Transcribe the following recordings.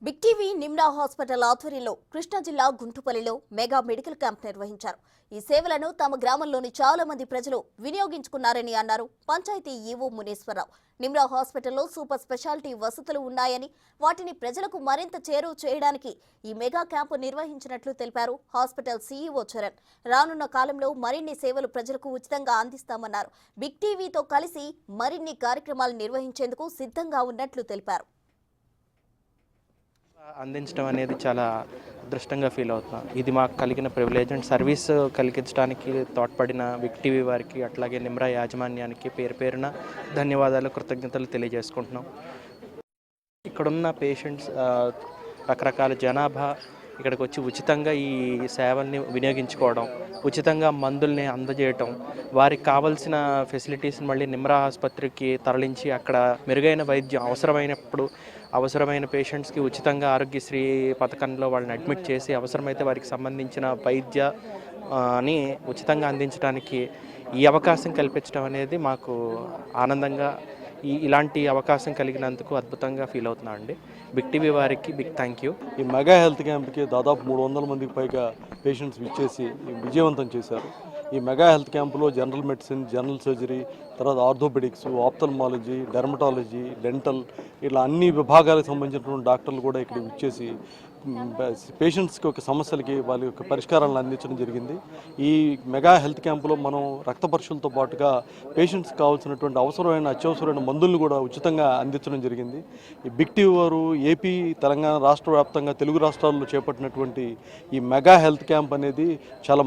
Big TV Nimra hospital ఆధ్వర్యంలో కృష్ణా జిల్లా గుంటుపల్లిలో mega medical camp నిర్వహించారు. ఈ సేవలను తమ గ్రామంలోని చాలా మంది ప్రజలు వినియోగించుకున్నారని అన్నారు పంచాయతీ ఈవో మునేశ్వరరావు. నిమ్రా హాస్పిటల్లో సూపర్ స్పెషాలిటీ వసతులు ఉన్నాయని, వాటిని ప్రజలకు మరింత చేరువ చేయడానికి ఈ మెగా క్యాంపు నిర్వహించినట్లు తెలిపారు హాస్పిటల్ సీఈఓ చరణ్. రానున్న కాలంలో మరిన్ని సేవలు ప్రజలకు ఉచితంగా అందిస్తామన్నారు. బిగ్ టీవీతో కలిసి మరిన్ని కార్యక్రమాలు నిర్వహించేందుకు సిద్ధంగా ఉన్నట్లు తెలిపారు. అందించడం అనేది చాలా అదృష్టంగా ఫీల్ అవుతున్నాం. ఇది మాకు కలిగిన ప్రివిలేజ్ అండ్ సర్వీస్ కలిగించడానికి తోడ్పడిన బిగ్ టీవీ వారికి, అట్లాగే నిమ్రా యాజమాన్యానికి పేరు పేరున ధన్యవాదాలు, కృతజ్ఞతలు తెలియజేసుకుంటున్నాం. ఇక్కడున్న పేషెంట్స్ రకరకాల జనాభా ఇక్కడికి వచ్చి ఉచితంగా ఈ సేవల్ని వినియోగించుకోవడం, ఉచితంగా మందుల్ని అందజేయటం, వారికి కావాల్సిన ఫెసిలిటీస్ని మళ్ళీ నిమ్రా ఆసుపత్రికి తరలించి అక్కడ మెరుగైన వైద్యం అవసరమైన పేషెంట్స్కి ఉచితంగా ఆరోగ్యశ్రీ పథకంలో వాళ్ళని అడ్మిట్ చేసి అవసరమైతే వారికి సంబంధించిన వైద్యాన్ని ఉచితంగా అందించడానికి ఈ అవకాశం కల్పించడం అనేది మాకు ఆనందంగా, ఇలాంటి అవకాశం కలిగినందుకు అద్భుతంగా ఫీల్ అవుతున్నాం అండి. బిగ్ టీవీ వారికి బిగ్ థ్యాంక్ యూ. ఈ మెగా హెల్త్ క్యాంప్కి దాదాపు 300 మందికి పైగా పేషెంట్స్ ఇచ్చేసి విజయవంతం చేశారు. ఈ మెగా హెల్త్ క్యాంపులో జనరల్ మెడిసిన్, జనరల్ సర్జరీ, తర్వాత ఆర్థోపెడిక్స్, ఆప్థల్మాలజీ, డెర్మటాలజీ, డెంటల్, ఇలా అన్ని విభాగాలకు సంబంధించినటువంటి డాక్టర్లు కూడా ఇక్కడ ఇచ్చేసి పేషెంట్స్కి ఒక సమస్యలకి వాళ్ళ యొక్క పరిష్కారాలను అందించడం జరిగింది. ఈ మెగా హెల్త్ క్యాంపులో మనం రక్త పరీక్షలతో పాటుగా పేషెంట్స్కి కావాల్సినటువంటి అత్యవసరమైన మందులను కూడా ఉచితంగా అందించడం జరిగింది. ఈ బిగ్ టీవీ వారు ఏపీ, తెలంగాణ రాష్ట్ర వ్యాప్తంగా తెలుగు రాష్ట్రాల్లో చేపట్టినటువంటి ఈ మెగా హెల్త్ క్యాంప్ అనేది చాలా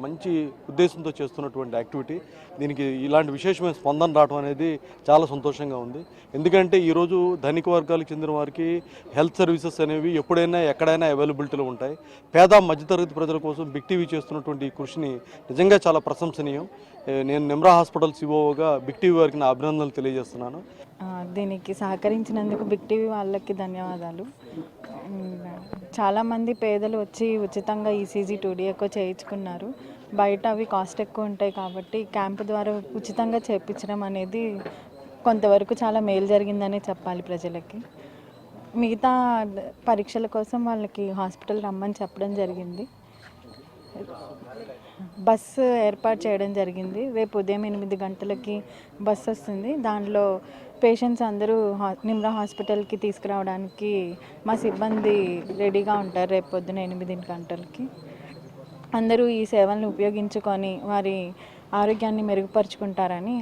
మంచి ఉద్దేశంతో చేస్తున్నటువంటి యాక్టివిటీ. దీనికి ఇలాంటి విశేషమైన స్పందన రావడం అనేది చాలా సంతోషంగా ఉంది. ఎందుకంటే ఈరోజు ధనిక వర్గాలకు చెందిన వారికి హెల్త్ సర్వీసెస్ అనేవి ఎప్పుడైనా ఎక్కడైనా అవైలబిలిటీలో ఉంటాయి. పేద మధ్యతరగతి ప్రజల కోసం బిగ్ టీవీ చేస్తున్నటువంటి ఈ కృషిని నిజంగా చాలా ప్రశంసనీయం. నేను నిమ్రా హాస్పిటల్ సిఓగా బిగ్ టీవీ వారికి నా అభినందనలు తెలియజేస్తున్నాను. దీనికి సహకరించినందుకు బిగ్ టీవీ వాళ్ళకి ధన్యవాదాలు. చాలామంది పేదలు వచ్చి ఉచితంగా ఈసీజీ, 2D ఎక్కువ చేయించుకున్నారు. బయట అవి కాస్ట్ ఎక్కువ ఉంటాయి కాబట్టి క్యాంపు ద్వారా ఉచితంగా చేయించడం అనేది కొంతవరకు చాలా మేలు జరిగిందనే చెప్పాలి ప్రజలకి. మిగతా పరీక్షల కోసం వాళ్ళకి హాస్పిటల్ రమ్మని చెప్పడం జరిగింది. బస్సు ఏర్పాటు చేయడం జరిగింది. రేపు ఉదయం 8 గంటలకి బస్సు వస్తుంది. దానిలో పేషెంట్స్ అందరూ నిమ్రా హాస్పిటల్కి తీసుకురావడానికి మా సిబ్బంది రెడీగా ఉంటారు. రేపు పొద్దున 8 గంటలకి అందరూ ఈ సేవలను ఉపయోగించుకొని వారి ఆరోగ్యాన్ని మెరుగుపరుచుకుంటారని